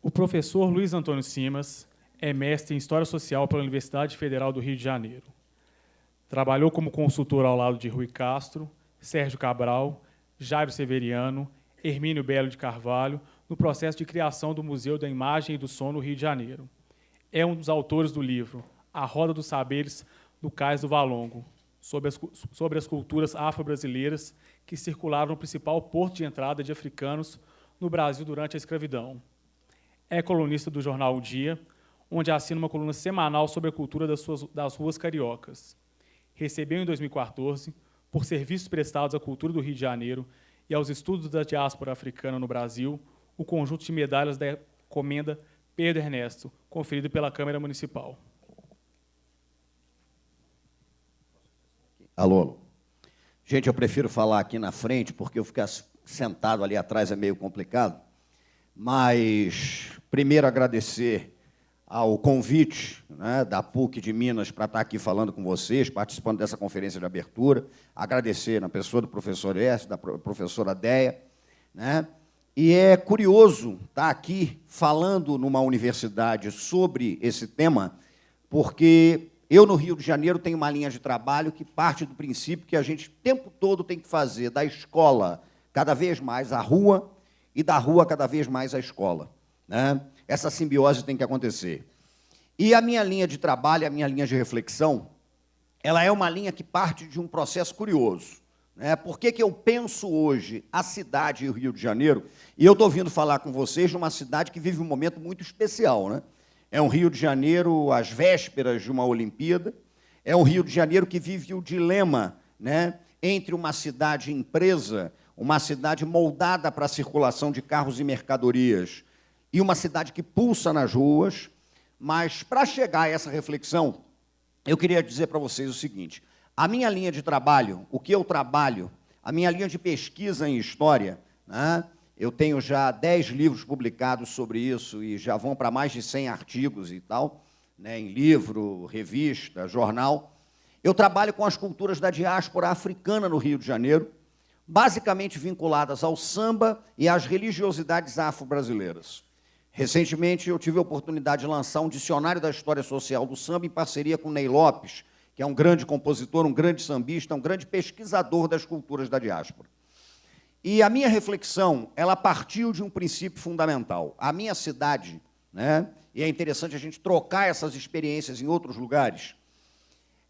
O professor Luiz Antônio Simas é mestre em História Social pela Universidade Federal do Rio de Janeiro. Trabalhou como consultor ao lado de Rui Castro, Sérgio Cabral, Jairo Severiano, Hermínio Belo de Carvalho, no processo de criação do Museu da Imagem e do Som no Rio de Janeiro. É um dos autores do livro A Roda dos Saberes no Cais do Valongo, sobre as culturas afro-brasileiras que circularam no principal porto de entrada de africanos no Brasil durante a escravidão. É colunista do jornal O Dia, onde assina uma coluna semanal sobre a cultura das ruas cariocas. Recebeu, em 2014, por serviços prestados à cultura do Rio de Janeiro e aos estudos da diáspora africana no Brasil, o conjunto de medalhas da Comenda Pedro Ernesto, conferido pela Câmara Municipal. Alô. Gente, eu prefiro falar aqui na frente, porque eu ficar sentado ali atrás é meio complicado, mas primeiro agradecer ao convite, né, da PUC de Minas para estar aqui falando com vocês, participando dessa conferência de abertura, agradecer na pessoa do professor S, da professora Deia, né, e é curioso estar aqui falando numa universidade sobre esse tema, porque eu, no Rio de Janeiro, tenho uma linha de trabalho que parte do princípio que a gente, o tempo todo, tem que fazer da escola cada vez mais a rua e da rua cada vez mais a escola, né? Essa simbiose tem que acontecer. E a minha linha de trabalho, a minha linha de reflexão, ela é uma linha que parte de um processo curioso, né? Por que eu penso hoje a cidade e o Rio de Janeiro, e eu estou vindo falar com vocês de uma cidade que vive um momento muito especial, né? É um Rio de Janeiro às vésperas de uma Olimpíada, é um Rio de Janeiro que vive o dilema, né, entre uma cidade empresa, uma cidade moldada para a circulação de carros e mercadorias, e uma cidade que pulsa nas ruas. Mas, para chegar a essa reflexão, eu queria dizer para vocês o seguinte: a minha linha de trabalho, o que eu trabalho, a minha linha de pesquisa em história, né, eu tenho já 10 livros publicados sobre isso e já vão para mais de 100 artigos e tal, né, em livro, revista, jornal. Eu trabalho com as culturas da diáspora africana no Rio de Janeiro, basicamente vinculadas ao samba e às religiosidades afro-brasileiras. Recentemente, eu tive a oportunidade de lançar um dicionário da história social do samba em parceria com Ney Lopes, que é um grande compositor, um grande sambista, um grande pesquisador das culturas da diáspora. E a minha reflexão, ela partiu de um princípio fundamental. A minha cidade, né, e é interessante a gente trocar essas experiências em outros lugares,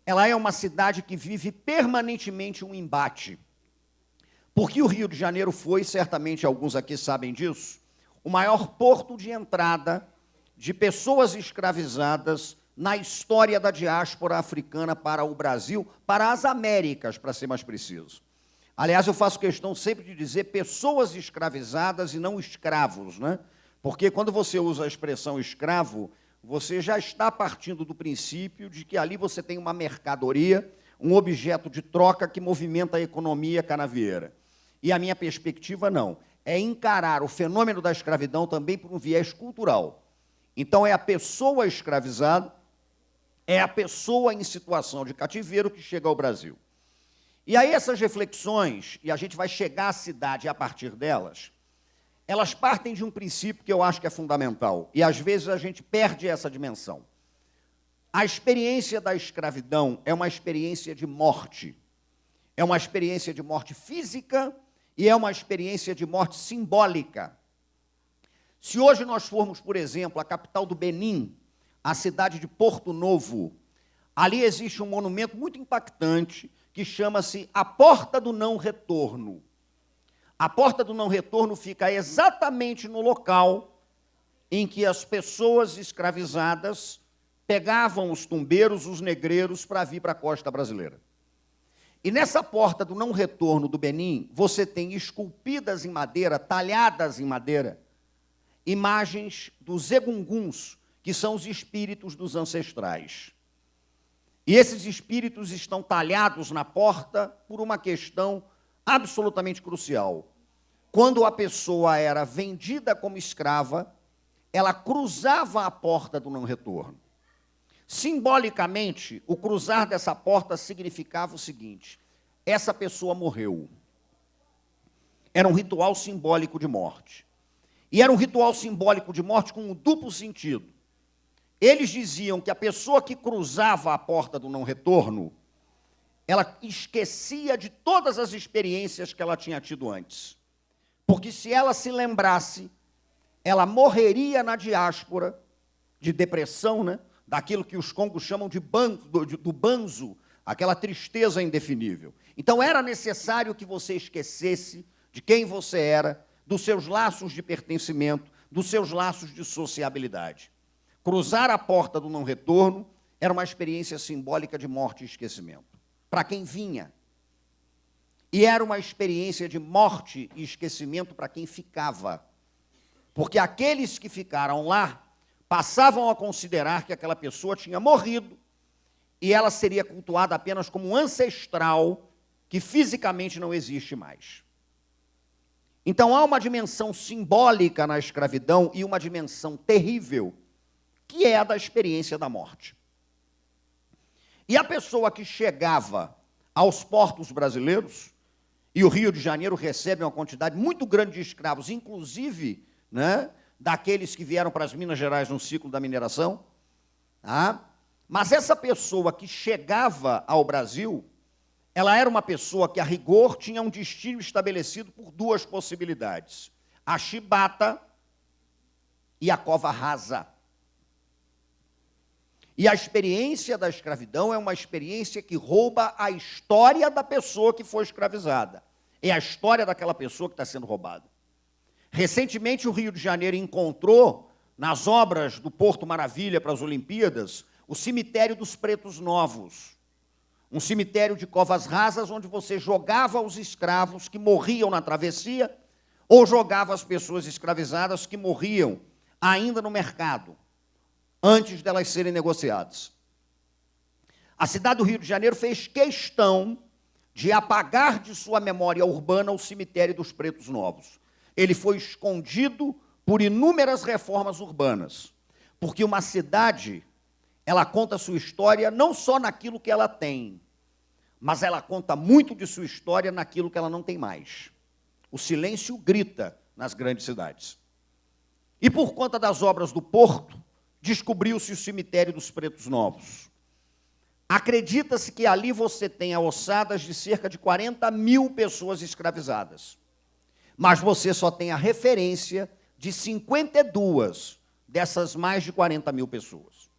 ela é uma cidade que vive permanentemente um embate. Porque o Rio de Janeiro foi, certamente alguns aqui sabem disso, o maior porto de entrada de pessoas escravizadas na história da diáspora africana para o Brasil, para as Américas, para ser mais preciso. Aliás, eu faço questão sempre de dizer pessoas escravizadas e não escravos, né? Porque quando você usa a expressão escravo, você já está partindo do princípio de que ali você tem uma mercadoria, um objeto de troca que movimenta a economia canavieira. E a minha perspectiva não. É encarar o fenômeno da escravidão também por um viés cultural. Então, é a pessoa escravizada, é a pessoa em situação de cativeiro que chega ao Brasil. E aí essas reflexões, e a gente vai chegar à cidade a partir delas, elas partem de um princípio que eu acho que é fundamental, e às vezes a gente perde essa dimensão. A experiência da escravidão é uma experiência de morte. É uma experiência de morte física e é uma experiência de morte simbólica. Se hoje nós formos, por exemplo, à capital do Benin, a cidade de Porto Novo, ali existe um monumento muito impactante que chama-se a Porta do Não Retorno. A Porta do Não Retorno fica exatamente no local em que as pessoas escravizadas pegavam os tumbeiros, os negreiros, para vir para a costa brasileira. E nessa Porta do Não Retorno do Benin, você tem esculpidas em madeira, talhadas em madeira, imagens dos egunguns, que são os espíritos dos ancestrais. E esses espíritos estão talhados na porta por uma questão absolutamente crucial. Quando a pessoa era vendida como escrava, ela cruzava a porta do não retorno. Simbolicamente, o cruzar dessa porta significava o seguinte: essa pessoa morreu. Era um ritual simbólico de morte. E era um ritual simbólico de morte com um duplo sentido. Eles diziam que a pessoa que cruzava a porta do não-retorno, ela esquecia de todas as experiências que ela tinha tido antes. Porque se ela se lembrasse, ela morreria na diáspora de depressão, né? Daquilo que os congos chamam de do banzo, aquela tristeza indefinível. Então era necessário que você esquecesse de quem você era, dos seus laços de pertencimento, dos seus laços de sociabilidade. Cruzar a porta do não-retorno era uma experiência simbólica de morte e esquecimento, para quem vinha. E era uma experiência de morte e esquecimento para quem ficava. Porque aqueles que ficaram lá passavam a considerar que aquela pessoa tinha morrido e ela seria cultuada apenas como um ancestral que fisicamente não existe mais. Então há uma dimensão simbólica na escravidão e uma dimensão terrível, que é a da experiência da morte. E a pessoa que chegava aos portos brasileiros, e o Rio de Janeiro recebe uma quantidade muito grande de escravos, inclusive, né, daqueles que vieram para as Minas Gerais no ciclo da mineração, tá? Mas essa pessoa que chegava ao Brasil, ela era uma pessoa que, a rigor, tinha um destino estabelecido por duas possibilidades: a chibata e a cova rasa. E a experiência da escravidão é uma experiência que rouba a história da pessoa que foi escravizada. É a história daquela pessoa que está sendo roubada. Recentemente, o Rio de Janeiro encontrou, nas obras do Porto Maravilha para as Olimpíadas, o cemitério dos Pretos Novos. Um cemitério de covas rasas, onde você jogava os escravos que morriam na travessia, ou jogava as pessoas escravizadas que morriam ainda no mercado, antes delas serem negociadas. A cidade do Rio de Janeiro fez questão de apagar de sua memória urbana o cemitério dos Pretos Novos. Ele foi escondido por inúmeras reformas urbanas, porque uma cidade, ela conta a sua história não só naquilo que ela tem, mas ela conta muito de sua história naquilo que ela não tem mais. O silêncio grita nas grandes cidades. E por conta das obras do Porto, descobriu-se o cemitério dos Pretos Novos. Acredita-se que ali você tenha ossadas de cerca de 40 mil pessoas escravizadas. Mas você só tem a referência de 52 dessas mais de 40 mil pessoas.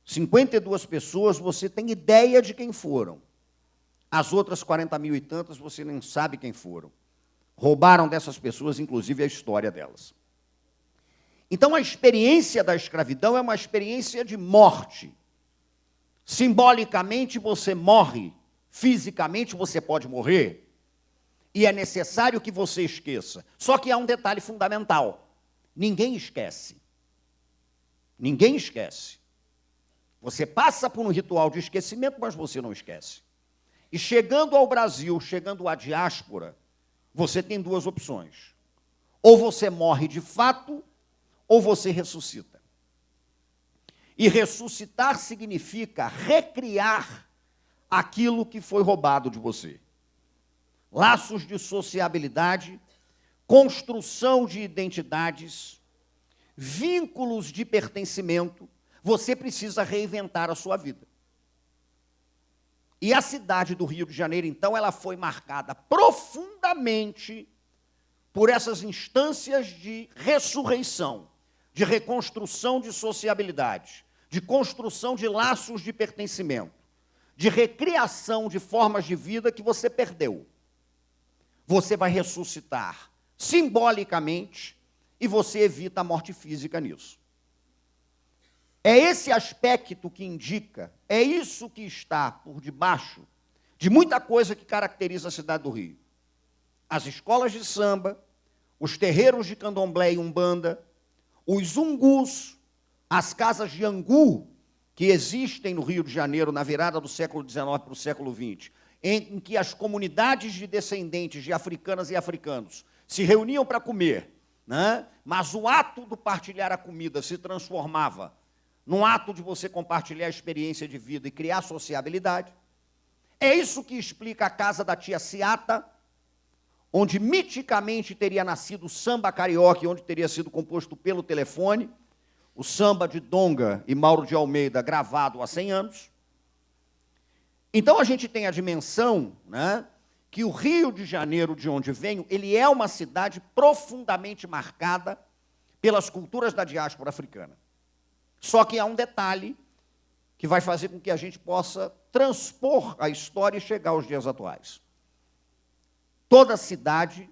52 pessoas, você tem ideia de quem foram. As outras 40 mil e tantas, você nem sabe quem foram. Roubaram dessas pessoas, inclusive, a história delas. Então, a experiência da escravidão é uma experiência de morte. Simbolicamente, você morre. Fisicamente, você pode morrer. E é necessário que você esqueça. Só que há um detalhe fundamental. Ninguém esquece. Ninguém esquece. Você passa por um ritual de esquecimento, mas você não esquece. E chegando ao Brasil, chegando à diáspora, você tem duas opções. Ou você morre de fato, ou você ressuscita. E ressuscitar significa recriar aquilo que foi roubado de você. Laços de sociabilidade, construção de identidades, vínculos de pertencimento. Você precisa reinventar a sua vida. E a cidade do Rio de Janeiro, então, ela foi marcada profundamente por essas instâncias de ressurreição, de reconstrução de sociabilidade, de construção de laços de pertencimento, de recriação de formas de vida que você perdeu. Você vai ressuscitar simbolicamente e você evita a morte física nisso. É esse aspecto que indica, é isso que está por debaixo de muita coisa que caracteriza a cidade do Rio. As escolas de samba, os terreiros de candomblé e umbanda, os ungus, as casas de angu que existem no Rio de Janeiro na virada do século XIX para o século XX, em que as comunidades de descendentes de africanas e africanos se reuniam para comer, né? Mas o ato do partilhar a comida se transformava num ato de você compartilhar a experiência de vida e criar sociabilidade. É isso que explica a casa da tia Ciata, onde miticamente teria nascido o samba carioca, onde teria sido composto pelo telefone, o samba de Donga e Mauro de Almeida, gravado há 100 anos. Então, a gente tem a dimensão, né, que o Rio de Janeiro, de onde venho, ele é uma cidade profundamente marcada pelas culturas da diáspora africana. Só que há um detalhe que vai fazer com que a gente possa transpor a história e chegar aos dias atuais. Toda cidade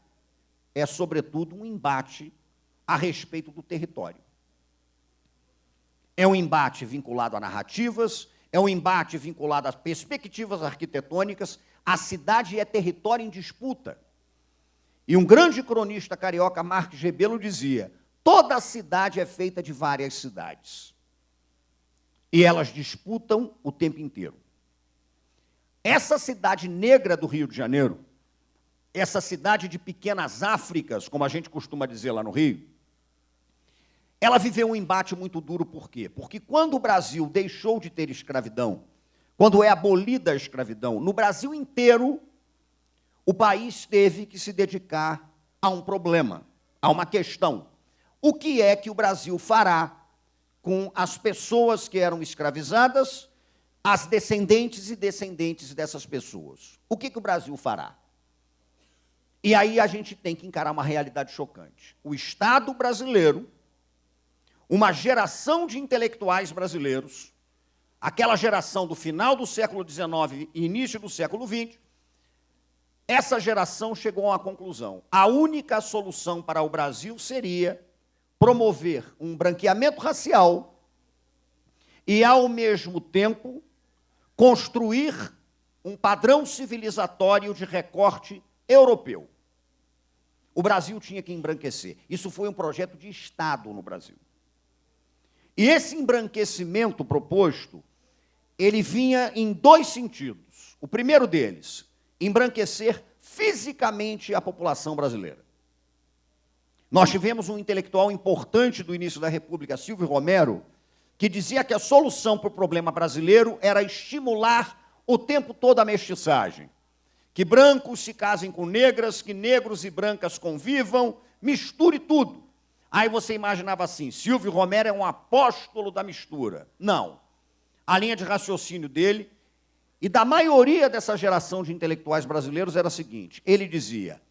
é, sobretudo, um embate a respeito do território. É um embate vinculado a narrativas, é um embate vinculado a perspectivas arquitetônicas. A cidade é território em disputa. E um grande cronista carioca, Marques Rebelo, dizia: toda cidade é feita de várias cidades. E elas disputam o tempo inteiro. Essa cidade negra do Rio de Janeiro, essa cidade de pequenas Áfricas, como a gente costuma dizer lá no Rio, ela viveu um embate muito duro. Por quê? Porque quando o Brasil deixou de ter escravidão, quando é abolida a escravidão, no Brasil inteiro, o país teve que se dedicar a um problema, a uma questão. O que é que o Brasil fará com as pessoas que eram escravizadas, as descendentes e descendentes dessas pessoas? O que o Brasil fará? E aí a gente tem que encarar uma realidade chocante. O Estado brasileiro, uma geração de intelectuais brasileiros, aquela geração do final do século XIX e início do século XX, essa geração chegou a uma conclusão: a única solução para o Brasil seria promover um branqueamento racial e, ao mesmo tempo, construir um padrão civilizatório de recorte europeu. O Brasil tinha que embranquecer. Isso foi um projeto de Estado no Brasil. E esse embranquecimento proposto, ele vinha em dois sentidos. O primeiro deles, embranquecer fisicamente a população brasileira. Nós tivemos um intelectual importante do início da República, Silvio Romero, que dizia que a solução para o problema brasileiro era estimular o tempo todo a mestiçagem. Que brancos se casem com negras, que negros e brancas convivam, misture tudo. Aí você imaginava assim: Silvio Romero é um apóstolo da mistura. Não. A linha de raciocínio dele e da maioria dessa geração de intelectuais brasileiros era a seguinte: ele dizia: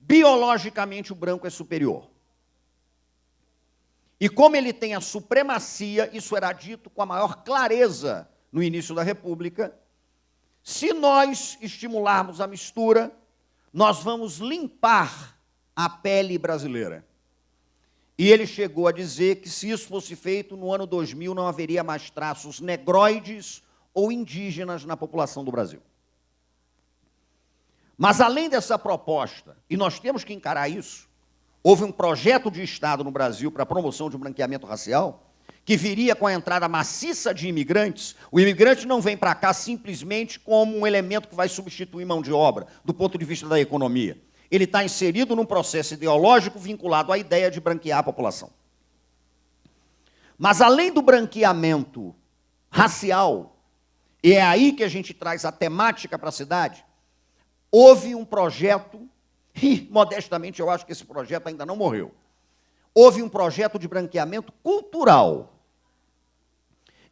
biologicamente o branco é superior. E como ele tem a supremacia, isso era dito com a maior clareza no início da República, se nós estimularmos a mistura, nós vamos limpar a pele brasileira. E ele chegou a dizer que, se isso fosse feito, no ano 2000 não haveria mais traços negroides ou indígenas na população do Brasil. Mas, além dessa proposta, e nós temos que encarar isso, houve um projeto de Estado no Brasil para a promoção de um branqueamento racial, que viria com a entrada maciça de imigrantes. O imigrante não vem para cá simplesmente como um elemento que vai substituir mão de obra, do ponto de vista da economia. Ele está inserido num processo ideológico vinculado à ideia de branquear a população. Mas, além do branqueamento racial, e é aí que a gente traz a temática para a cidade, houve um projeto, e, modestamente, eu acho que esse projeto ainda não morreu, houve um projeto de branqueamento cultural.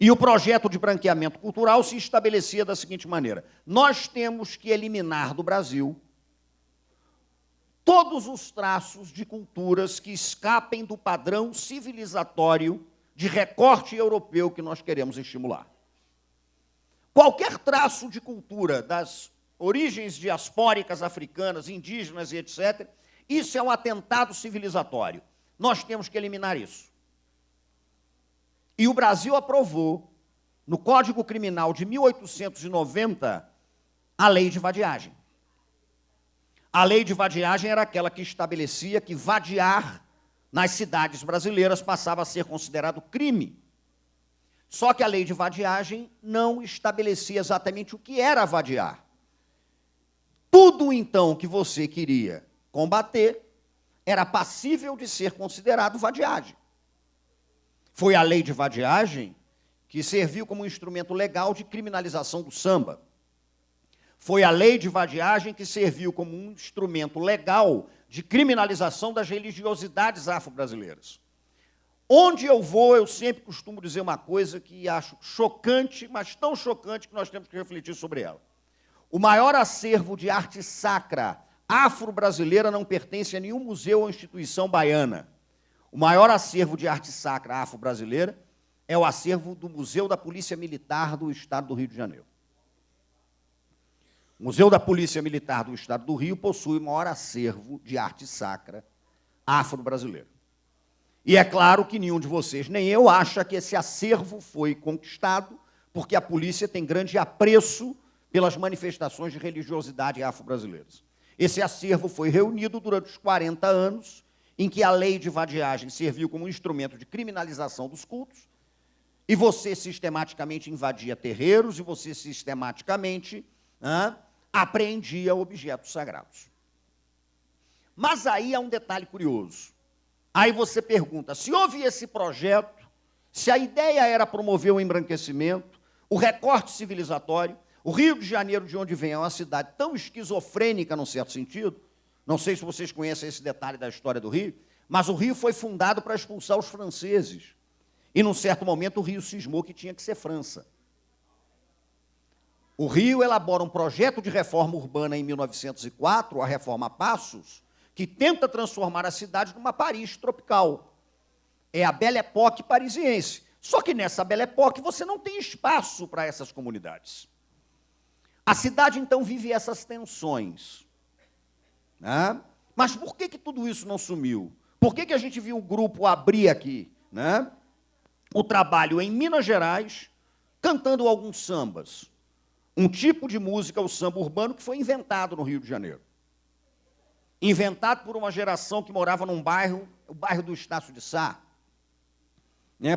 E o projeto de branqueamento cultural se estabelecia da seguinte maneira: nós temos que eliminar do Brasil todos os traços de culturas que escapem do padrão civilizatório de recorte europeu que nós queremos estimular. Qualquer traço de cultura das origens diaspóricas africanas, indígenas e etc., isso é um atentado civilizatório. Nós temos que eliminar isso. E o Brasil aprovou, no Código Criminal de 1890, a Lei de Vadiagem. A Lei de Vadiagem era aquela que estabelecia que vadiar nas cidades brasileiras passava a ser considerado crime. Só que a Lei de Vadiagem não estabelecia exatamente o que era vadiar. Tudo, então, que você queria combater era passível de ser considerado vadiagem. Foi a Lei de Vadiagem que serviu como um instrumento legal de criminalização do samba. Foi a lei de vadiagem que serviu como um instrumento legal de criminalização das religiosidades afro-brasileiras. Onde eu vou, eu sempre costumo dizer uma coisa que acho chocante, mas tão chocante que nós temos que refletir sobre ela. O maior acervo de arte sacra afro-brasileira não pertence a nenhum museu ou instituição baiana. O maior acervo de arte sacra afro-brasileira é o acervo do Museu da Polícia Militar do Estado do Rio de Janeiro. O Museu da Polícia Militar do Estado do Rio possui o maior acervo de arte sacra afro-brasileira. E é claro que nenhum de vocês, nem eu, acha que esse acervo foi conquistado porque a polícia tem grande apreço pelas manifestações de religiosidade afro-brasileiras. Esse acervo foi reunido durante os 40 anos em que a lei de vadiagem serviu como instrumento de criminalização dos cultos, e você sistematicamente invadia terreiros, e você sistematicamente apreendia objetos sagrados. Mas aí há um detalhe curioso. Aí você pergunta, se houve esse projeto, se a ideia era promover o embranquecimento, o recorte civilizatório, o Rio de Janeiro, de onde vem, é uma cidade tão esquizofrênica, num certo sentido, não sei se vocês conhecem esse detalhe da história do Rio, mas o Rio foi fundado para expulsar os franceses. E, num certo momento, o Rio cismou que tinha que ser França. O Rio elabora um projeto de reforma urbana em 1904, a Reforma Passos, que tenta transformar a cidade numa Paris tropical. É a Belle Époque parisiense. Só que nessa Belle Époque você não tem espaço para essas comunidades. A cidade, então, vive essas tensões. Né? Mas por que tudo isso não sumiu? Por que a gente viu o grupo abrir aqui, né, o trabalho em Minas Gerais, cantando alguns sambas? Um tipo de música, o samba urbano, que foi inventado no Rio de Janeiro. Inventado por uma geração que morava num bairro, o bairro do Estácio de Sá.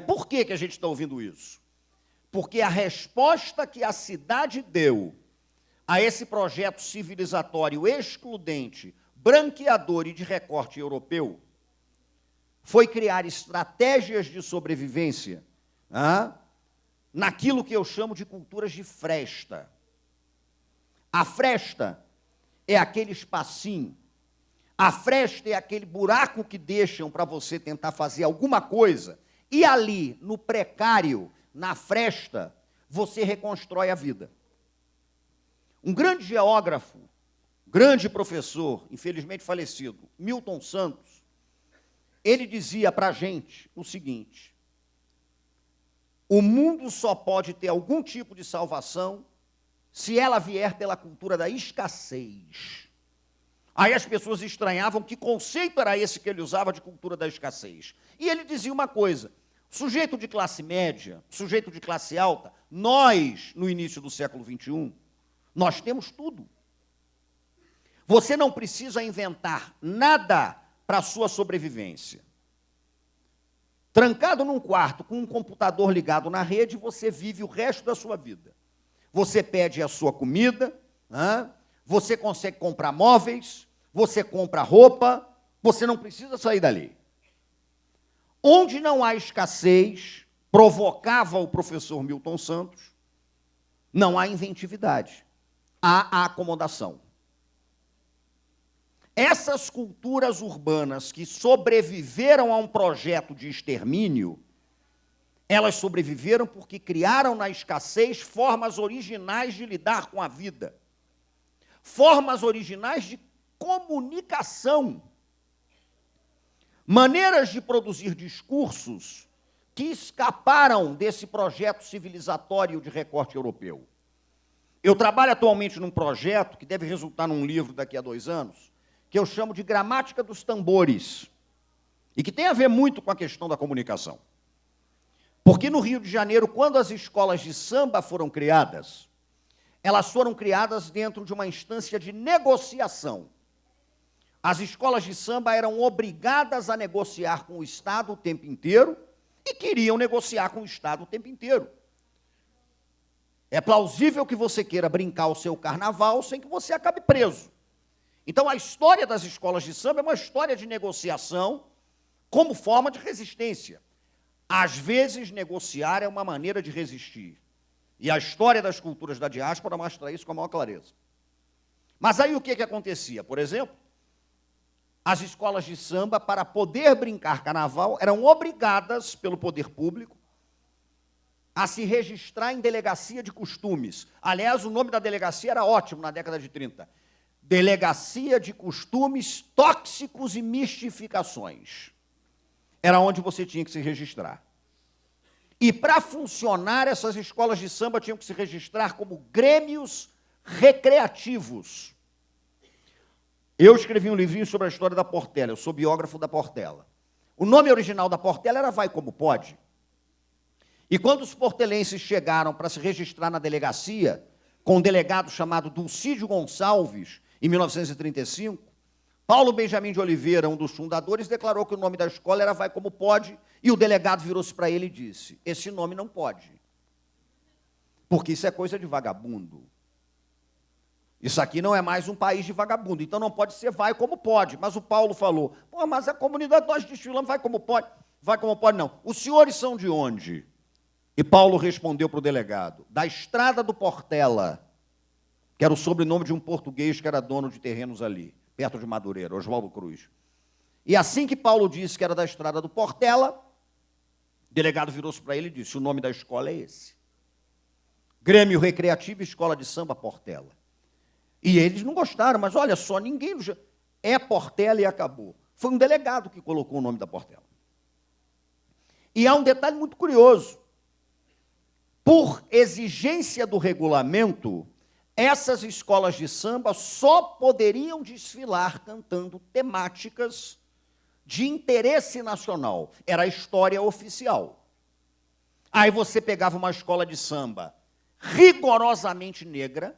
Por que a gente está ouvindo isso? Porque a resposta que a cidade deu a esse projeto civilizatório excludente, branqueador e de recorte europeu, foi criar estratégias de sobrevivência naquilo que eu chamo de culturas de fresta. A fresta é aquele espacinho, a fresta é aquele buraco que deixam para você tentar fazer alguma coisa, e ali, no precário, na fresta, você reconstrói a vida. Um grande geógrafo, grande professor, infelizmente falecido, Milton Santos, ele dizia para a gente o seguinte: o mundo só pode ter algum tipo de salvação se ela vier pela cultura da escassez. Aí as pessoas estranhavam que conceito era esse que ele usava de cultura da escassez. E ele dizia uma coisa: sujeito de classe média, sujeito de classe alta, nós, no início do século XXI, nós temos tudo. Você não precisa inventar nada para a sua sobrevivência. Trancado num quarto com um computador ligado na rede, você vive o resto da sua vida. Você pede a sua comida, você consegue comprar móveis, você compra roupa, você não precisa sair dali. Onde não há escassez, provocava o professor Milton Santos, não há inventividade, há a acomodação. Essas culturas urbanas que sobreviveram a um projeto de extermínio, elas sobreviveram porque criaram na escassez formas originais de lidar com a vida, formas originais de comunicação, maneiras de produzir discursos que escaparam desse projeto civilizatório de recorte europeu. Eu trabalho atualmente num projeto que deve resultar num livro daqui a 2 anos, que eu chamo de Gramática dos Tambores, e que tem a ver muito com a questão da comunicação. Porque no Rio de Janeiro, quando as escolas de samba foram criadas, elas foram criadas dentro de uma instância de negociação. As escolas de samba eram obrigadas a negociar com o Estado o tempo inteiro e queriam negociar com o Estado o tempo inteiro. É plausível que você queira brincar o seu carnaval sem que você acabe preso. Então, a história das escolas de samba é uma história de negociação como forma de resistência. Às vezes, negociar é uma maneira de resistir. E a história das culturas da diáspora mostra isso com a maior clareza. Mas aí o que acontecia? Por exemplo, as escolas de samba, para poder brincar carnaval, eram obrigadas pelo poder público a se registrar em delegacia de costumes. Aliás, o nome da delegacia era ótimo na década de 30. Delegacia de Costumes Tóxicos e Mistificações. Era onde você tinha que se registrar. E, para funcionar, essas escolas de samba tinham que se registrar como grêmios recreativos. Eu escrevi um livrinho sobre a história da Portela, eu sou biógrafo da Portela. O nome original da Portela era Vai Como Pode. E quando os portelenses chegaram para se registrar na delegacia, com um delegado chamado Dulcídio Gonçalves, em 1935, Paulo Benjamin de Oliveira, um dos fundadores, declarou que o nome da escola era Vai Como Pode, e o delegado virou-se para ele e disse: esse nome não pode, porque isso é coisa de vagabundo. Isso aqui não é mais um país de vagabundo, então não pode ser Vai Como Pode. Mas o Paulo falou: pô, mas a comunidade nós desfilamos Vai Como Pode. Vai Como Pode não. Os senhores são de onde? E Paulo respondeu para o delegado: da Estrada do Portela, que era o sobrenome de um português que era dono de terrenos ali, perto de Madureira, Oswaldo Cruz. E assim que Paulo disse que era da Estrada do Portela, o delegado virou-se para ele e disse: o nome da escola é esse. Grêmio Recreativo Escola de Samba Portela. E eles não gostaram, mas olha só, ninguém... É Portela e acabou. Foi um delegado que colocou o nome da Portela. E há um detalhe muito curioso. Por exigência do regulamento, essas escolas de samba só poderiam desfilar cantando temáticas de interesse nacional. Era a história oficial. Aí você pegava uma escola de samba rigorosamente negra,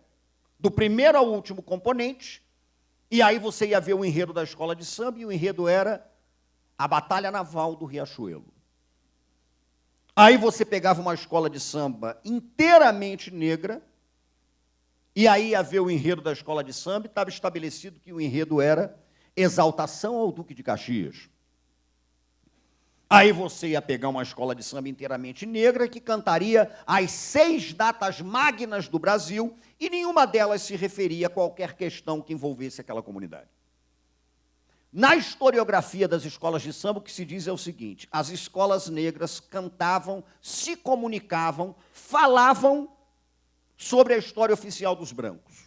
do primeiro ao último componente, e aí você ia ver o enredo da escola de samba, e o enredo era a Batalha Naval do Riachuelo. Aí você pegava uma escola de samba inteiramente negra, e aí ia ver o enredo da escola de samba, e estava estabelecido que o enredo era exaltação ao Duque de Caxias. Aí você ia pegar uma escola de samba inteiramente negra, que cantaria as 6 datas magnas do Brasil, e nenhuma delas se referia a qualquer questão que envolvesse aquela comunidade. Na historiografia das escolas de samba, o que se diz é o seguinte: as escolas negras cantavam, se comunicavam, falavam sobre a história oficial dos brancos.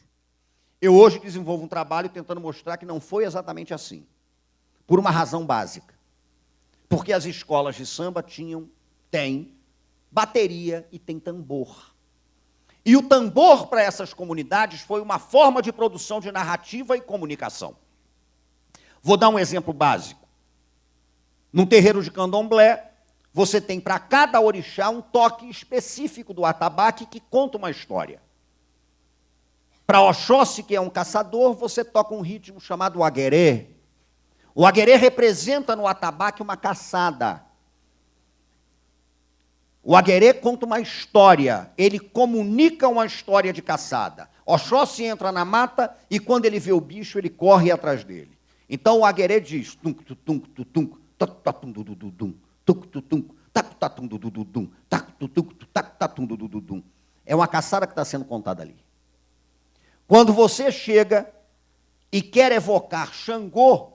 Eu hoje desenvolvo um trabalho tentando mostrar que não foi exatamente assim, por uma razão básica. Porque as escolas de samba têm bateria e tem tambor. E o tambor para essas comunidades foi uma forma de produção de narrativa e comunicação. Vou dar um exemplo básico. Num terreiro de candomblé, você tem para cada orixá um toque específico do atabaque que conta uma história. Para Oxóssi, que é um caçador, você toca um ritmo chamado aguerê. O aguerê representa no atabaque uma caçada. O aguerê conta uma história, ele comunica uma história de caçada. Oxóssi entra na mata e quando ele vê o bicho, ele corre atrás dele. Então o aguerê diz: é uma caçada que está sendo contada ali. Quando você chega e quer evocar Xangô,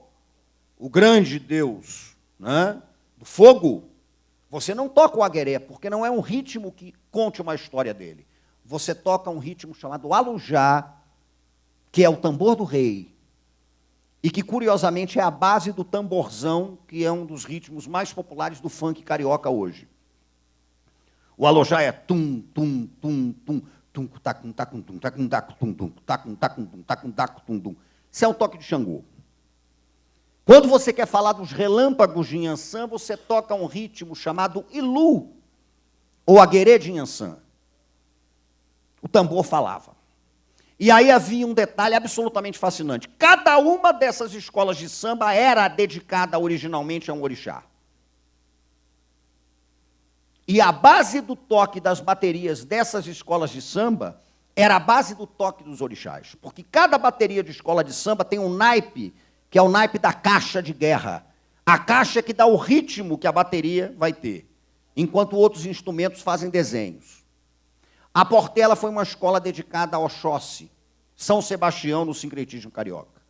o grande deus, né, do fogo, você não toca o agueré, porque não é um ritmo que conte uma história dele. Você toca um ritmo chamado alujá, que é o tambor do rei, e que, curiosamente, é a base do tamborzão, que é um dos ritmos mais populares do funk carioca hoje. O alujá é tum, tum, tum, tum, tum, tacum, tacum, tum, tacum, tacum, tum, tum, tacum, tacum, tum, tacum, tacum, tum, tum. Isso é o toque de Xangô. Quando você quer falar dos relâmpagos de Inhansã, você toca um ritmo chamado Ilu, ou aguerê de Inhansã. O tambor falava. E aí havia um detalhe absolutamente fascinante. Cada uma dessas escolas de samba era dedicada originalmente a um orixá. E a base do toque das baterias dessas escolas de samba era a base do toque dos orixás. Porque cada bateria de escola de samba tem um naipe, que é o naipe da caixa de guerra. A caixa que dá o ritmo que a bateria vai ter, enquanto outros instrumentos fazem desenhos. A Portela foi uma escola dedicada a Oxóssi, São Sebastião no sincretismo carioca.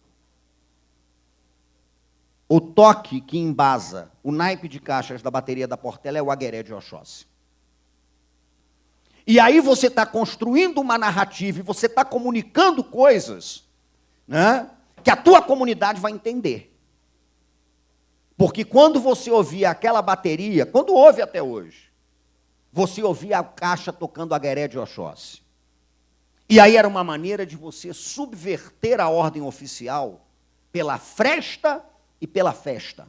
O toque que embasa o naipe de caixas da bateria da Portela é o Agueré de Oxóssi. E aí você está construindo uma narrativa e você está comunicando coisas, né, que a tua comunidade vai entender. Porque quando você ouvia aquela bateria, quando ouve até hoje, você ouvia a caixa tocando Agueré de Oxóssi. E aí era uma maneira de você subverter a ordem oficial pela fresta e pela festa.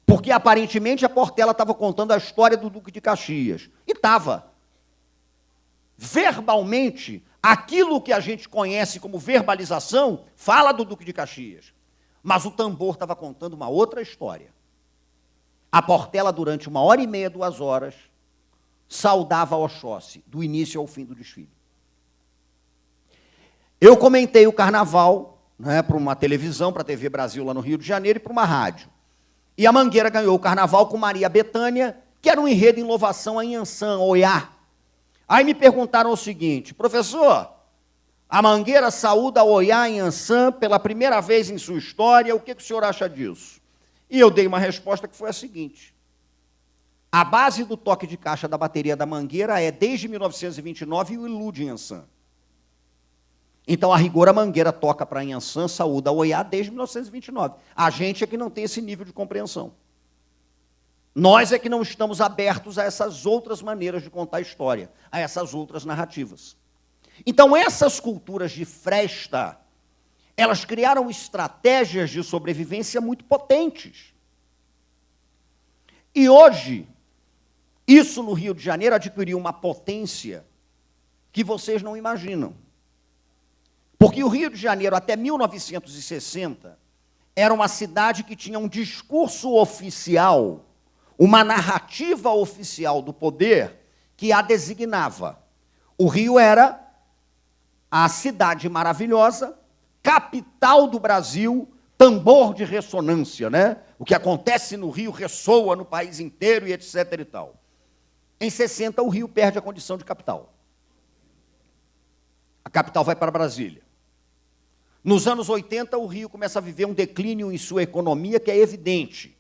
Porque, aparentemente, a Portela estava contando a história do Duque de Caxias. E estava. Verbalmente, aquilo que a gente conhece como verbalização, fala do Duque de Caxias. Mas o tambor estava contando uma outra história. A Portela, durante 1h30, 2 horas, saudava Oxóssi, do início ao fim do desfile. Eu comentei o carnaval, né, para uma televisão, para a TV Brasil, lá no Rio de Janeiro, e para uma rádio. E a Mangueira ganhou o carnaval com Maria Bethânia, que era um enredo em louvação a Inhansã, Oiá. Aí me perguntaram o seguinte: professor, a Mangueira saúda Oiá em Inhansã pela primeira vez em sua história, o que o senhor acha disso? E eu dei uma resposta que foi a seguinte: a base do toque de caixa da bateria da Mangueira é, desde 1929, o Ilude em Inhansã. Então, a rigor, a Mangueira toca para Inhansã, saúda Oiá desde 1929. A gente é que não tem esse nível de compreensão. Nós é que não estamos abertos a essas outras maneiras de contar a história, a essas outras narrativas. Então, essas culturas de fresta, elas criaram estratégias de sobrevivência muito potentes. E hoje, isso no Rio de Janeiro adquiriu uma potência que vocês não imaginam. Porque o Rio de Janeiro, até 1960, era uma cidade que tinha um discurso oficial, uma narrativa oficial do poder que a designava. O Rio era a cidade maravilhosa, capital do Brasil, tambor de ressonância, né? O que acontece no Rio ressoa no país inteiro e etc. e tal. Em 60, o Rio perde a condição de capital. A capital vai para Brasília. Nos anos 80, o Rio começa a viver um declínio em sua economia que é evidente.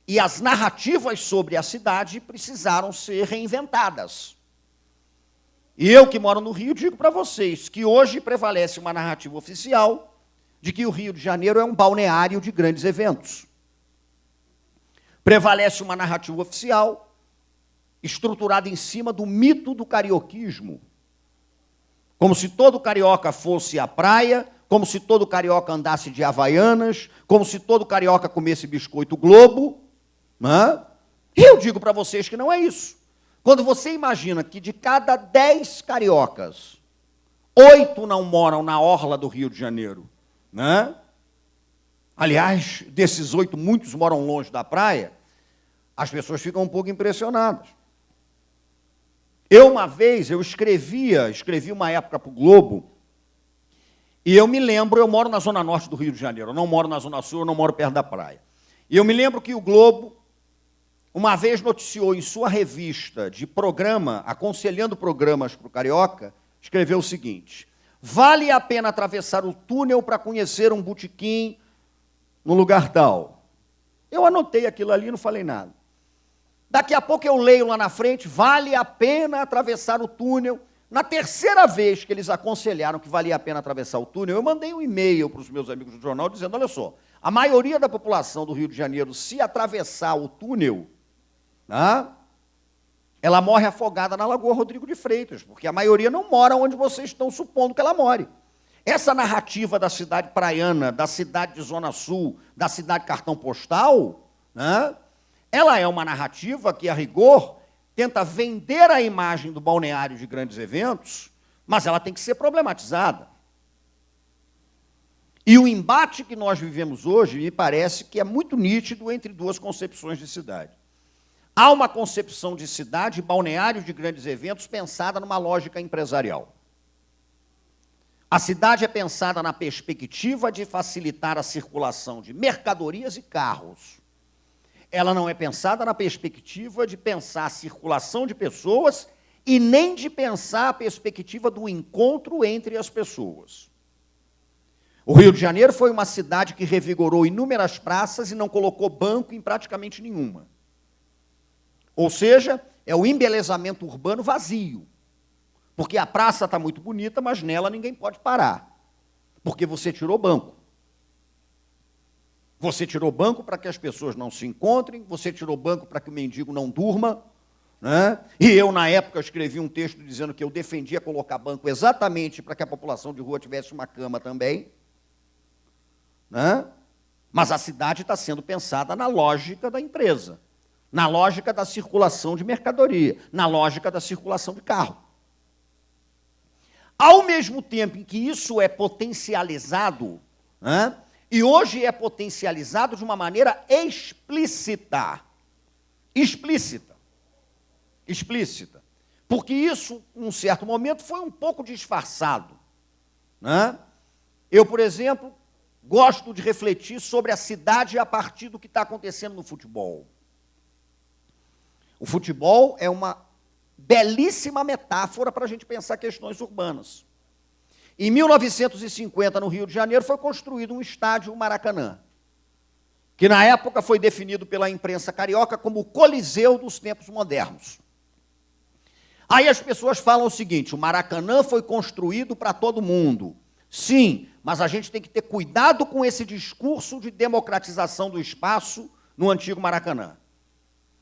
E as narrativas sobre a cidade precisaram ser reinventadas. E eu, que moro no Rio, digo para vocês que hoje prevalece uma narrativa oficial de que o Rio de Janeiro é um balneário de grandes eventos. Prevalece uma narrativa oficial estruturada em cima do mito do carioquismo. Como se todo carioca fosse à praia, como se todo carioca andasse de havaianas, como se todo carioca comesse biscoito Globo. Né? E eu digo para vocês que não é isso. Quando você imagina que de cada 10 cariocas, 8 não moram na orla do Rio de Janeiro, né? Aliás, desses 8, muitos moram longe da praia, as pessoas ficam um pouco impressionadas. Uma vez, escrevi uma época para o Globo, e eu me lembro, eu moro na zona norte do Rio de Janeiro, eu não moro na zona sul, eu não moro perto da praia. E eu me lembro que o Globo, uma vez noticiou em sua revista de programa, aconselhando programas para o carioca, escreveu o seguinte: vale a pena atravessar o túnel para conhecer um botequim no lugar tal. Eu anotei aquilo ali e não falei nada. Daqui a pouco eu leio lá na frente, vale a pena atravessar o túnel. Na terceira vez que eles aconselharam que valia a pena atravessar o túnel, eu mandei um e-mail para os meus amigos do jornal dizendo: olha só, a maioria da população do Rio de Janeiro, se atravessar o túnel, né, ela morre afogada na Lagoa Rodrigo de Freitas, porque a maioria não mora onde vocês estão supondo que ela more. Essa narrativa da cidade praiana, da cidade de Zona Sul, da cidade cartão postal, né, ela é uma narrativa que, a rigor, tenta vender a imagem do balneário de grandes eventos, mas ela tem que ser problematizada. E o embate que nós vivemos hoje, me parece que é muito nítido entre duas concepções de cidade. Há uma concepção de cidade, balneário de grandes eventos, pensada numa lógica empresarial. A cidade é pensada na perspectiva de facilitar a circulação de mercadorias e carros. Ela não é pensada na perspectiva de pensar a circulação de pessoas e nem de pensar a perspectiva do encontro entre as pessoas. O Rio de Janeiro foi uma cidade que revigorou inúmeras praças e não colocou banco em praticamente nenhuma. Ou seja, é o embelezamento urbano vazio. Porque a praça está muito bonita, mas nela ninguém pode parar. Porque você tirou banco. Você tirou banco para que as pessoas não se encontrem, você tirou banco para que o mendigo não durma, né? E eu, na época, escrevi um texto dizendo que eu defendia colocar banco exatamente para que a população de rua tivesse uma cama também. Né? Mas a cidade está sendo pensada na lógica da empresa, na lógica da circulação de mercadoria, na lógica da circulação de carro. Ao mesmo tempo em que isso é potencializado, né? E hoje é potencializado de uma maneira explícita. Explícita. Porque isso, em um certo momento, foi um pouco disfarçado. Né? Eu, por exemplo, gosto de refletir sobre a cidade a partir do que está acontecendo no futebol. O futebol é uma belíssima metáfora para a gente pensar questões urbanas. Em 1950, no Rio de Janeiro, foi construído um estádio, o Maracanã, que na época foi definido pela imprensa carioca como o Coliseu dos tempos modernos. Aí as pessoas falam o seguinte: o Maracanã foi construído para todo mundo. Sim, mas a gente tem que ter cuidado com esse discurso de democratização do espaço no antigo Maracanã.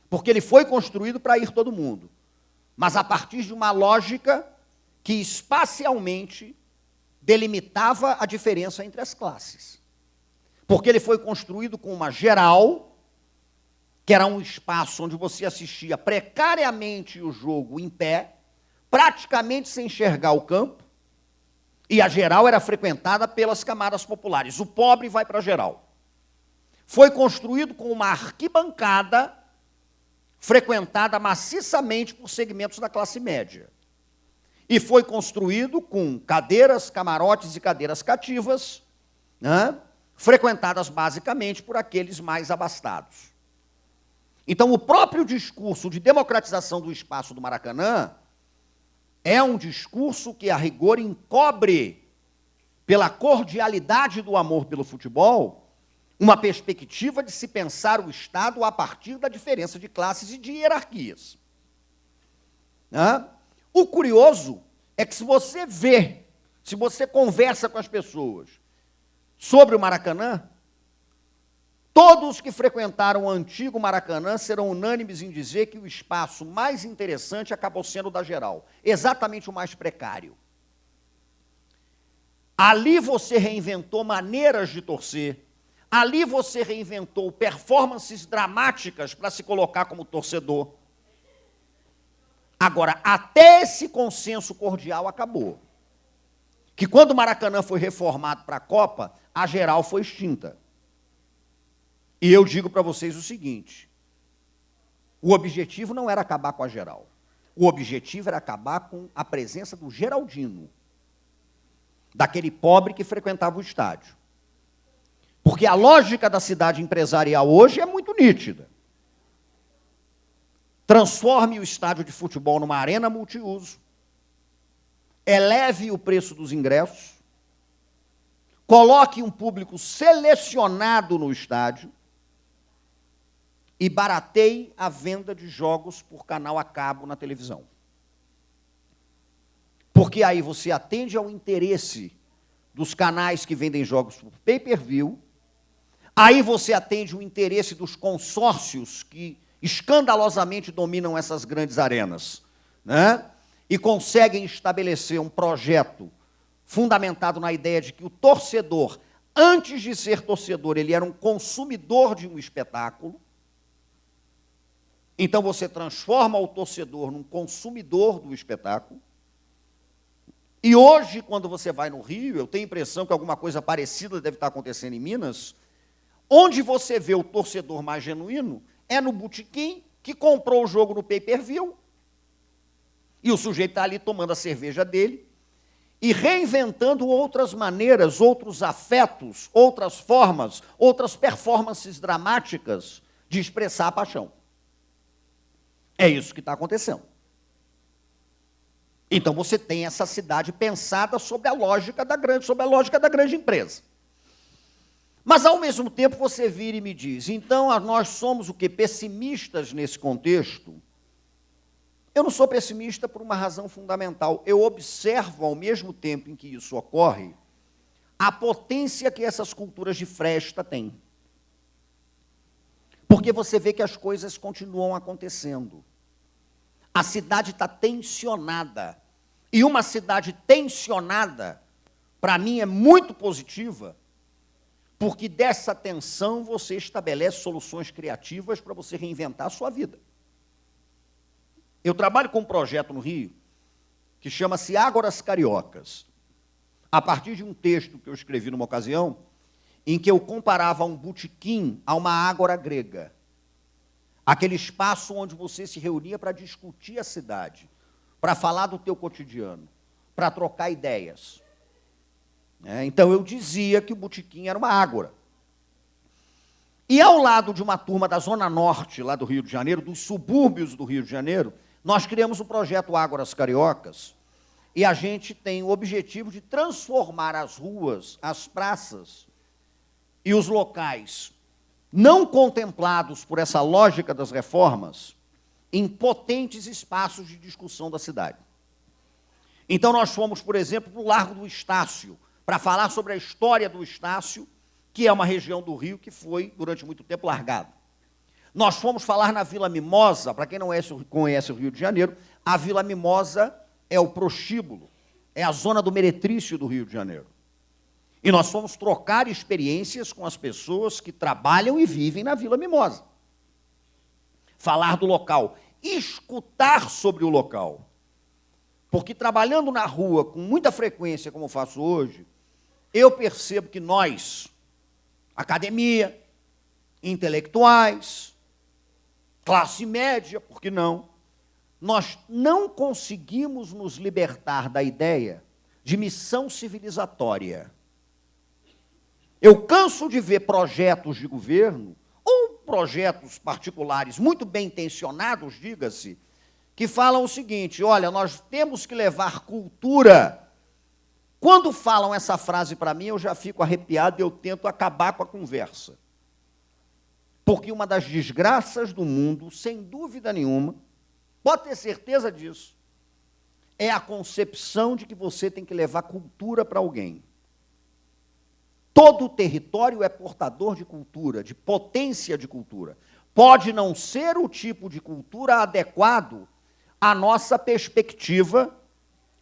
Porque ele foi construído para ir todo mundo, mas a partir de uma lógica que espacialmente delimitava a diferença entre as classes. Porque ele foi construído com uma geral, que era um espaço onde você assistia precariamente o jogo em pé, praticamente sem enxergar o campo, e a geral era frequentada pelas camadas populares. O pobre vai para a geral. Foi construído com uma arquibancada frequentada maciçamente por segmentos da classe média. E foi construído com cadeiras, camarotes e cadeiras cativas, né, frequentadas basicamente por aqueles mais abastados. Então, o próprio discurso de democratização do espaço do Maracanã é um discurso que, a rigor, encobre, pela cordialidade do amor pelo futebol, uma perspectiva de se pensar o Estado a partir da diferença de classes e de hierarquias. Né? O curioso é que se você conversa com as pessoas sobre o Maracanã, todos que frequentaram o antigo Maracanã serão unânimes em dizer que o espaço mais interessante acabou sendo o da geral, exatamente o mais precário. Ali você reinventou maneiras de torcer, ali você reinventou performances dramáticas para se colocar como torcedor. Agora, até esse consenso cordial acabou. Que quando o Maracanã foi reformado para a Copa, a geral foi extinta. E eu digo para vocês o seguinte: o objetivo não era acabar com a geral. O objetivo era acabar com a presença do Geraldino, daquele pobre que frequentava o estádio. Porque a lógica da cidade empresarial hoje é muito nítida. Transforme o estádio de futebol numa arena multiuso, eleve o preço dos ingressos, coloque um público selecionado no estádio e barateie a venda de jogos por canal a cabo na televisão. Porque aí você atende ao interesse dos canais que vendem jogos por pay-per-view, aí você atende o interesse dos consórcios que escandalosamente dominam essas grandes arenas, né? E conseguem estabelecer um projeto fundamentado na ideia de que o torcedor, antes de ser torcedor, ele era um consumidor de um espetáculo. Então você transforma o torcedor num consumidor do espetáculo. E hoje, quando você vai no Rio, eu tenho a impressão que alguma coisa parecida deve estar acontecendo em Minas, onde você vê o torcedor mais genuíno é no botequim que comprou o jogo no pay-per-view, e o sujeito está ali tomando a cerveja dele e reinventando outras maneiras, outros afetos, outras formas, outras performances dramáticas de expressar a paixão. É isso que está acontecendo. Então você tem essa cidade pensada sob a lógica da grande empresa. Mas, ao mesmo tempo, você vira e me diz, então nós somos o quê? Pessimistas nesse contexto? Eu não sou pessimista por uma razão fundamental. Eu observo, ao mesmo tempo em que isso ocorre, a potência que essas culturas de fresta têm. Porque você vê que as coisas continuam acontecendo. A cidade está tensionada. E uma cidade tensionada, para mim, é muito positiva, porque dessa tensão você estabelece soluções criativas para você reinventar a sua vida. Eu trabalho com um projeto no Rio que chama-se Ágoras Cariocas, a partir de um texto que eu escrevi numa ocasião, em que eu comparava um botequim a uma ágora grega. Aquele espaço onde você se reunia para discutir a cidade, para falar do teu cotidiano, para trocar ideias. Então, eu dizia que o botequim era uma ágora. E, ao lado de uma turma da Zona Norte, lá do Rio de Janeiro, dos subúrbios do Rio de Janeiro, nós criamos o projeto Ágoras Cariocas, e a gente tem o objetivo de transformar as ruas, as praças e os locais não contemplados por essa lógica das reformas em potentes espaços de discussão da cidade. Então, nós fomos, por exemplo, para o Largo do Estácio, para falar sobre a história do Estácio, que é uma região do Rio que foi, durante muito tempo, largada. Nós fomos falar na Vila Mimosa, para quem não conhece o Rio de Janeiro, a Vila Mimosa é o prostíbulo, é a zona do meretrício do Rio de Janeiro. E nós fomos trocar experiências com as pessoas que trabalham e vivem na Vila Mimosa. Falar do local, escutar sobre o local. Porque trabalhando na rua com muita frequência, como eu faço hoje, eu percebo que nós, academia, intelectuais, classe média, por que não? Nós não conseguimos nos libertar da ideia de missão civilizatória. Eu canso de ver projetos de governo, ou projetos particulares muito bem intencionados, diga-se, que falam o seguinte, olha, nós temos que levar cultura. Quando falam essa frase para mim, eu já fico arrepiado e eu tento acabar com a conversa. Porque uma das desgraças do mundo, sem dúvida nenhuma, pode ter certeza disso, é a concepção de que você tem que levar cultura para alguém. Todo o território é portador de cultura, de potência de cultura. Pode não ser o tipo de cultura adequado à nossa perspectiva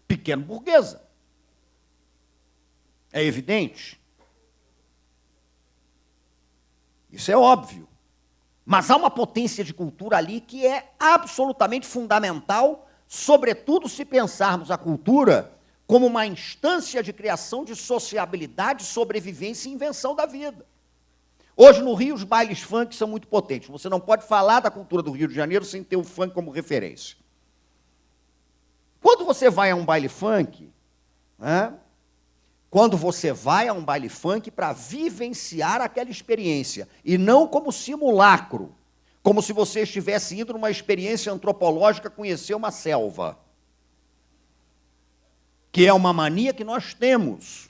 pequeno-burguesa. É evidente. Isso é óbvio. Mas há uma potência de cultura ali que é absolutamente fundamental, sobretudo se pensarmos a cultura como uma instância de criação de sociabilidade, sobrevivência e invenção da vida. Hoje, no Rio, os bailes funk são muito potentes. Você não pode falar da cultura do Rio de Janeiro sem ter o funk como referência. Quando você vai a um baile funk, para vivenciar aquela experiência, e não como simulacro, como se você estivesse indo numa experiência antropológica conhecer uma selva, que é uma mania que nós temos,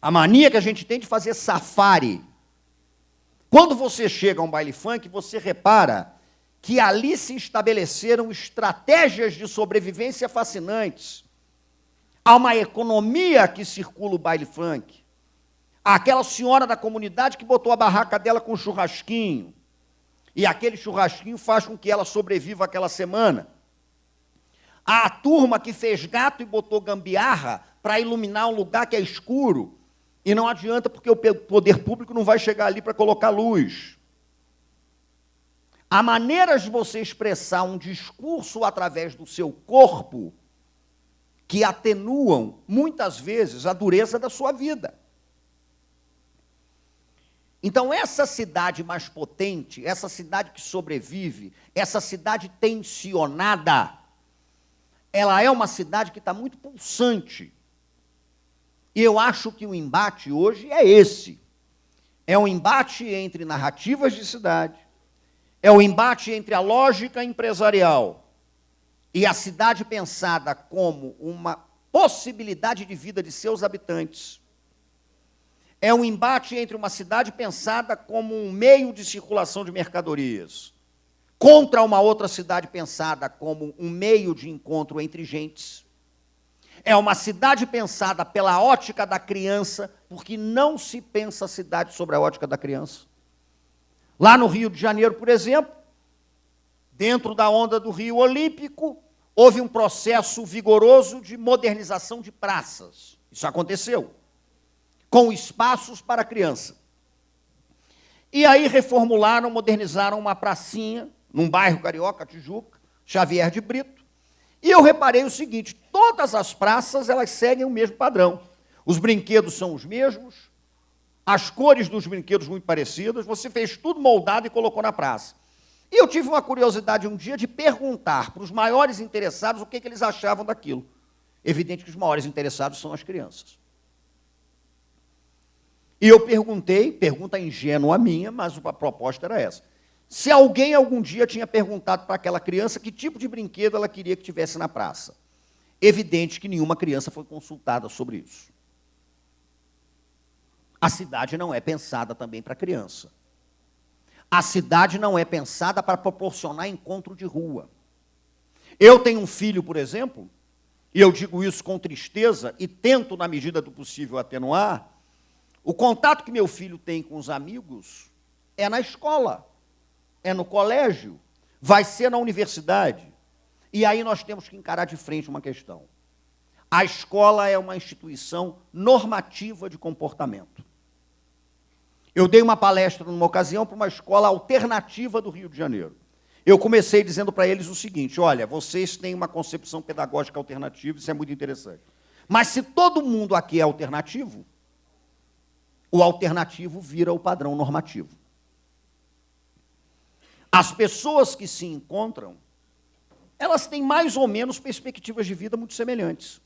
a mania que a gente tem de fazer safari. Quando você chega a um baile funk, você repara que ali se estabeleceram estratégias de sobrevivência fascinantes. Há uma economia que circula o baile funk. Há aquela senhora da comunidade que botou a barraca dela com churrasquinho, e aquele churrasquinho faz com que ela sobreviva aquela semana. Há a turma que fez gato e botou gambiarra para iluminar um lugar que é escuro, e não adianta porque o poder público não vai chegar ali para colocar luz. Há maneiras de você expressar um discurso através do seu corpo que atenuam, muitas vezes, a dureza da sua vida. Então, essa cidade mais potente, essa cidade que sobrevive, essa cidade tensionada, ela é uma cidade que está muito pulsante. E eu acho que o embate hoje é esse. É um embate entre narrativas de cidade, é um embate entre a lógica empresarial e a cidade pensada como uma possibilidade de vida de seus habitantes, é um embate entre uma cidade pensada como um meio de circulação de mercadorias, contra uma outra cidade pensada como um meio de encontro entre gentes. É uma cidade pensada pela ótica da criança, porque não se pensa a cidade sobre a ótica da criança. Lá no Rio de Janeiro, por exemplo, dentro da onda do Rio Olímpico, houve um processo vigoroso de modernização de praças. Isso aconteceu, com espaços para a criança. E aí reformularam, modernizaram uma pracinha, num bairro carioca, Tijuca, Xavier de Brito, e eu reparei o seguinte: todas as praças elas seguem o mesmo padrão. Os brinquedos são os mesmos, as cores dos brinquedos muito parecidas, você fez tudo moldado e colocou na praça. E eu tive uma curiosidade um dia de perguntar para os maiores interessados o que eles achavam daquilo. Evidente que os maiores interessados são as crianças. E eu perguntei, pergunta ingênua minha, mas a proposta era essa: se alguém algum dia tinha perguntado para aquela criança que tipo de brinquedo ela queria que tivesse na praça. Evidente que nenhuma criança foi consultada sobre isso. A cidade não é pensada também para criança. A cidade não é pensada para proporcionar encontro de rua. Eu tenho um filho, por exemplo, e eu digo isso com tristeza e tento, na medida do possível, atenuar. O contato que meu filho tem com os amigos é na escola, é no colégio, vai ser na universidade. E aí nós temos que encarar de frente uma questão. A escola é uma instituição normativa de comportamento. Eu dei uma palestra numa ocasião para uma escola alternativa do Rio de Janeiro. Eu comecei dizendo para eles o seguinte: olha, vocês têm uma concepção pedagógica alternativa, isso é muito interessante. Mas se todo mundo aqui é alternativo, o alternativo vira o padrão normativo. As pessoas que se encontram, elas têm mais ou menos perspectivas de vida muito semelhantes.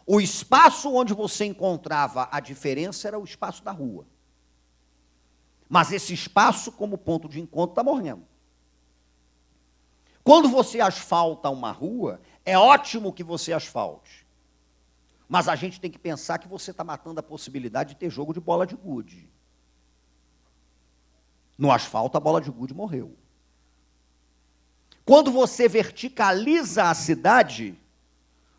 O espaço onde você encontrava a diferença era o espaço da rua. Mas esse espaço, como ponto de encontro, está morrendo. Quando você asfalta uma rua, é ótimo que você asfalte. Mas a gente tem que pensar que você está matando a possibilidade de ter jogo de bola de gude. No asfalto, a bola de gude morreu. Quando você verticaliza a cidade,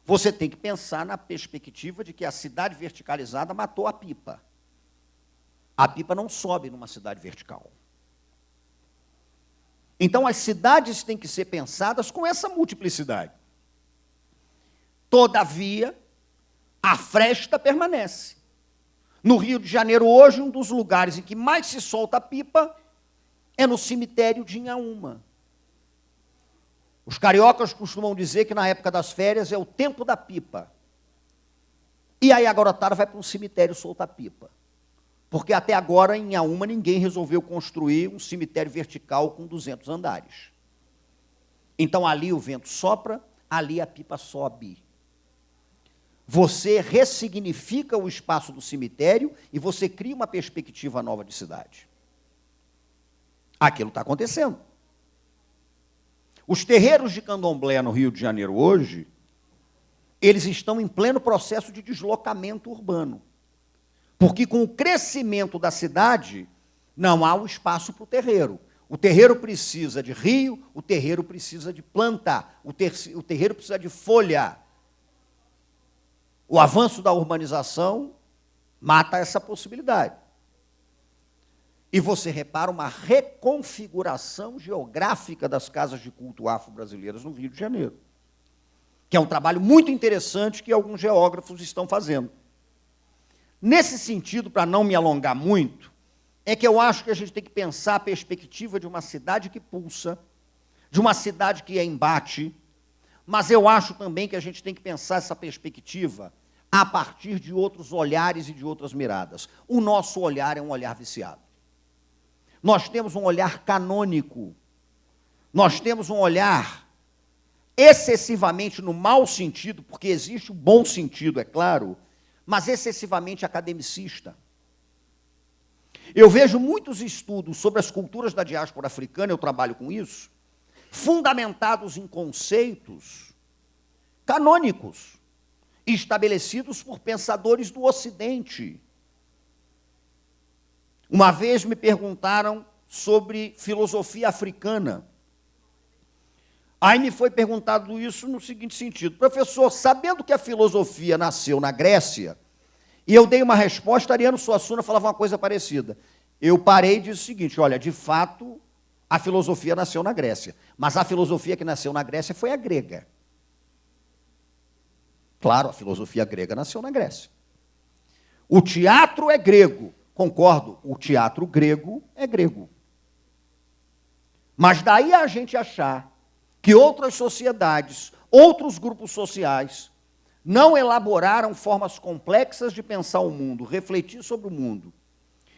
você tem que pensar na perspectiva de que a cidade verticalizada matou a pipa. A pipa não sobe numa cidade vertical. Então, as cidades têm que ser pensadas com essa multiplicidade. Todavia, a fresta permanece. No Rio de Janeiro, hoje, um dos lugares em que mais se solta a pipa é no cemitério de Inhaúma. Os cariocas costumam dizer que na época das férias é o tempo da pipa. E aí a garotada vai para um cemitério soltar pipa. Porque até agora, em Inhaúma, ninguém resolveu construir um cemitério vertical com 200 andares. Então, ali o vento sopra, ali a pipa sobe. Você ressignifica o espaço do cemitério e você cria uma perspectiva nova de cidade. Aquilo está acontecendo. Os terreiros de candomblé no Rio de Janeiro hoje, eles estão em pleno processo de deslocamento urbano. Porque com o crescimento da cidade, não há o espaço para o terreiro. O terreiro precisa de rio, o terreiro precisa de planta, o terreiro precisa de folha. O avanço da urbanização mata essa possibilidade. E você repara uma reconfiguração geográfica das casas de culto afro-brasileiras no Rio de Janeiro, que é um trabalho muito interessante que alguns geógrafos estão fazendo. Nesse sentido, para não me alongar muito, é que eu acho que a gente tem que pensar a perspectiva de uma cidade que pulsa, de uma cidade que é embate, mas eu acho também que a gente tem que pensar essa perspectiva a partir de outros olhares e de outras miradas. O nosso olhar é um olhar viciado. Nós temos um olhar canônico, nós temos um olhar excessivamente no mau sentido, porque existe o bom sentido, é claro, mas excessivamente academicista. Eu vejo muitos estudos sobre as culturas da diáspora africana, eu trabalho com isso, fundamentados em conceitos canônicos, estabelecidos por pensadores do Ocidente. Uma vez me perguntaram sobre filosofia africana. Aí me foi perguntado isso no seguinte sentido: professor, sabendo que a filosofia nasceu na Grécia, e eu dei uma resposta, Ariano Suassuna falava uma coisa parecida. Eu parei e disse o seguinte: olha, de fato, a filosofia nasceu na Grécia, mas a filosofia que nasceu na Grécia foi a grega. Claro, a filosofia grega nasceu na Grécia. O teatro é grego, concordo, o teatro grego é grego. Mas daí a gente achar que outras sociedades, outros grupos sociais, não elaboraram formas complexas de pensar o mundo, refletir sobre o mundo,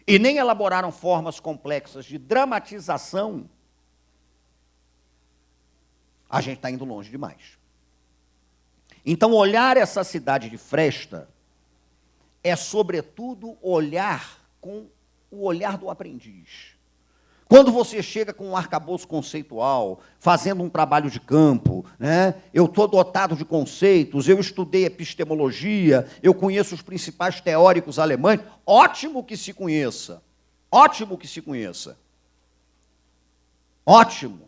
e nem elaboraram formas complexas de dramatização, a gente está indo longe demais. Então, olhar essa cidade de Fresta é, sobretudo, olhar com o olhar do aprendiz. Quando você chega com um arcabouço conceitual, fazendo um trabalho de campo, né? Eu estou dotado de conceitos, eu estudei epistemologia, eu conheço os principais teóricos alemães, ótimo que se conheça, ótimo que se conheça. Ótimo.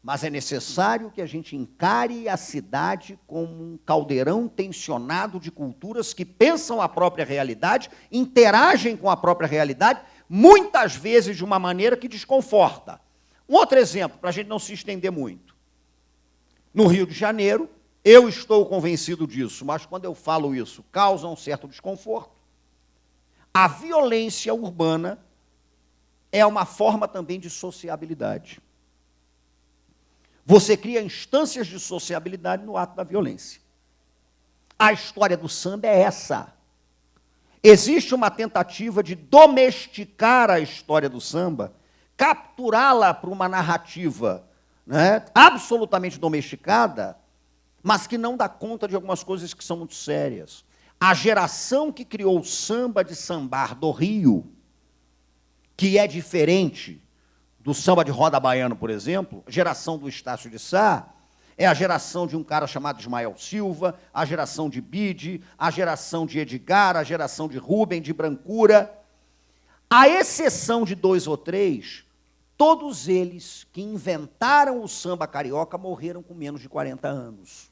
Mas é necessário que a gente encare a cidade como um caldeirão tensionado de culturas que pensam a própria realidade, interagem com a própria realidade, muitas vezes de uma maneira que desconforta. Um outro exemplo, para a gente não se estender muito. No Rio de Janeiro, eu estou convencido disso, mas quando eu falo isso, causa um certo desconforto. A violência urbana é uma forma também de sociabilidade. Você cria instâncias de sociabilidade no ato da violência. A história do samba é essa. Existe uma tentativa de domesticar a história do samba, capturá-la para uma narrativa, né, absolutamente domesticada, mas que não dá conta de algumas coisas que são muito sérias. A geração que criou o samba de sambar do Rio, que é diferente do samba de roda baiano, por exemplo, geração do Estácio de Sá, é a geração de um cara chamado Ismael Silva, a geração de Bide, a geração de Edgar, a geração de Rubem, de Brancura. À exceção de 2 ou 3, todos eles que inventaram o samba carioca morreram com menos de 40 anos.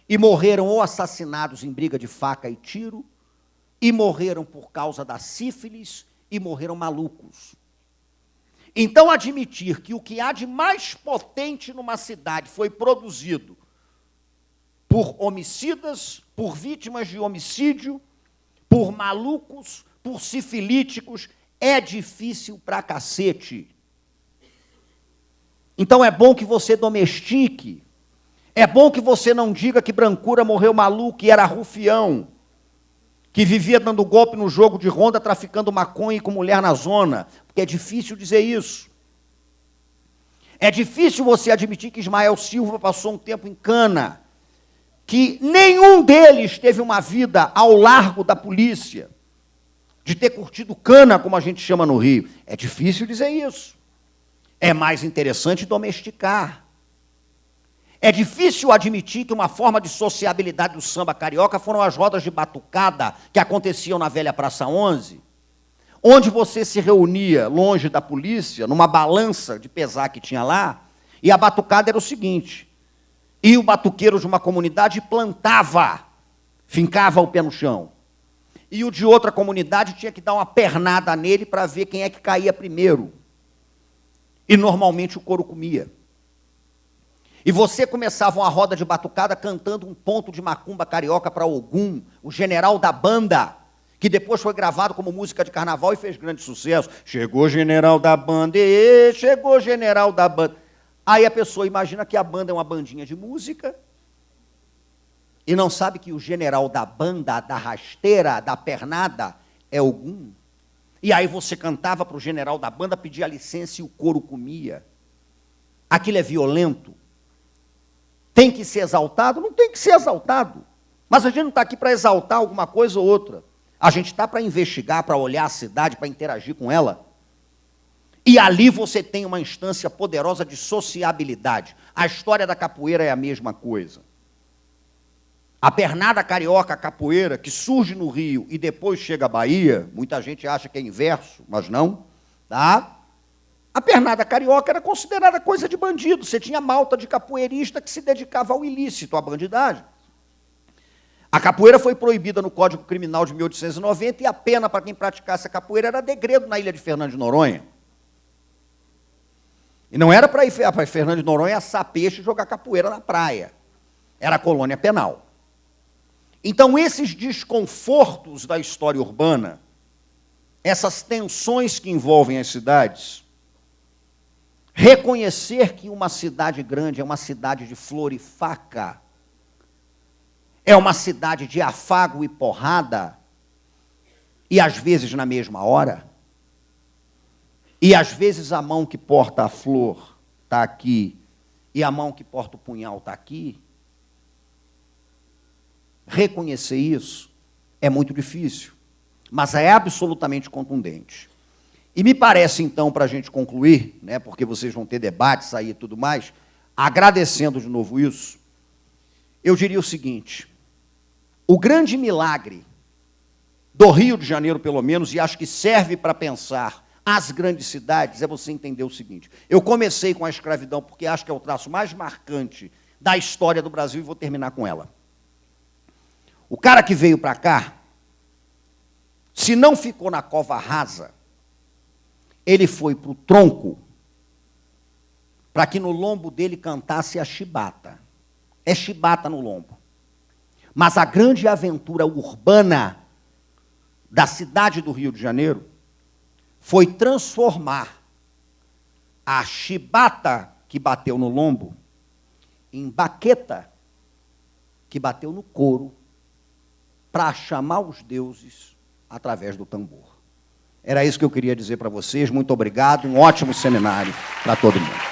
E morreram ou assassinados em briga de faca e tiro, e morreram por causa da sífilis, e morreram malucos. Então, admitir que o que há de mais potente numa cidade foi produzido por homicidas, por vítimas de homicídio, por malucos, por sifilíticos, é difícil pra cacete. Então, é bom que você domestique. É bom que você não diga que Brancura morreu maluco e era rufião, que vivia dando golpe no jogo de ronda, traficando maconha com mulher na zona, porque é difícil dizer isso. É difícil você admitir que Ismael Silva passou um tempo em cana, que nenhum deles teve uma vida ao largo da polícia, de ter curtido cana, como a gente chama no Rio. É difícil dizer isso. É mais interessante domesticar. É difícil admitir que uma forma de sociabilidade do samba carioca foram as rodas de batucada que aconteciam na velha Praça 11, onde você se reunia longe da polícia, numa balança de pesar que tinha lá, e a batucada era o seguinte: ia o batuqueiro de uma comunidade e plantava, fincava o pé no chão. E o de outra comunidade tinha que dar uma pernada nele para ver quem é que caía primeiro. E normalmente o couro comia. E você começava uma roda de batucada cantando um ponto de macumba carioca para Ogum, o general da banda, que depois foi gravado como música de carnaval e fez grande sucesso. Chegou general da banda, chegou general da banda. Aí a pessoa imagina que a banda é uma bandinha de música e não sabe que o general da banda, da rasteira, da pernada, é Ogum. E aí você cantava para o general da banda, pedia licença e o couro comia. Aquilo é violento. Tem que ser exaltado? Não tem que ser exaltado. Mas a gente não está aqui para exaltar alguma coisa ou outra. A gente está para investigar, para olhar a cidade, para interagir com ela. E ali você tem uma instância poderosa de sociabilidade. A história da capoeira é a mesma coisa. A pernada carioca, a capoeira, que surge no Rio e depois chega à Bahia, muita gente acha que é inverso, mas não, tá? A pernada carioca era considerada coisa de bandido. Você tinha malta de capoeirista que se dedicava ao ilícito, à bandidagem. A capoeira foi proibida no Código Criminal de 1890 e a pena para quem praticasse a capoeira era degredo na ilha de Fernando de Noronha. E não era para ir para Fernando de Noronha assar peixe e jogar capoeira na praia. Era colônia penal. Então, esses desconfortos da história urbana, essas tensões que envolvem as cidades, reconhecer que uma cidade grande é uma cidade de flor e faca, é uma cidade de afago e porrada, e às vezes na mesma hora, e às vezes a mão que porta a flor está aqui, e a mão que porta o punhal está aqui. Reconhecer isso é muito difícil, mas é absolutamente contundente. E me parece, então, para a gente concluir, né, porque vocês vão ter debates aí e tudo mais, agradecendo de novo isso, eu diria o seguinte: o grande milagre do Rio de Janeiro, pelo menos, e acho que serve para pensar as grandes cidades, é você entender o seguinte. Eu comecei com a escravidão porque acho que é o traço mais marcante da história do Brasil e vou terminar com ela. O cara que veio para cá, se não ficou na cova rasa, ele foi para o tronco para que no lombo dele cantasse a chibata. É chibata no lombo. Mas a grande aventura urbana da cidade do Rio de Janeiro foi transformar a chibata que bateu no lombo em baqueta que bateu no couro para chamar os deuses através do tambor. Era isso que eu queria dizer para vocês. Muito obrigado. Um ótimo seminário para todo mundo.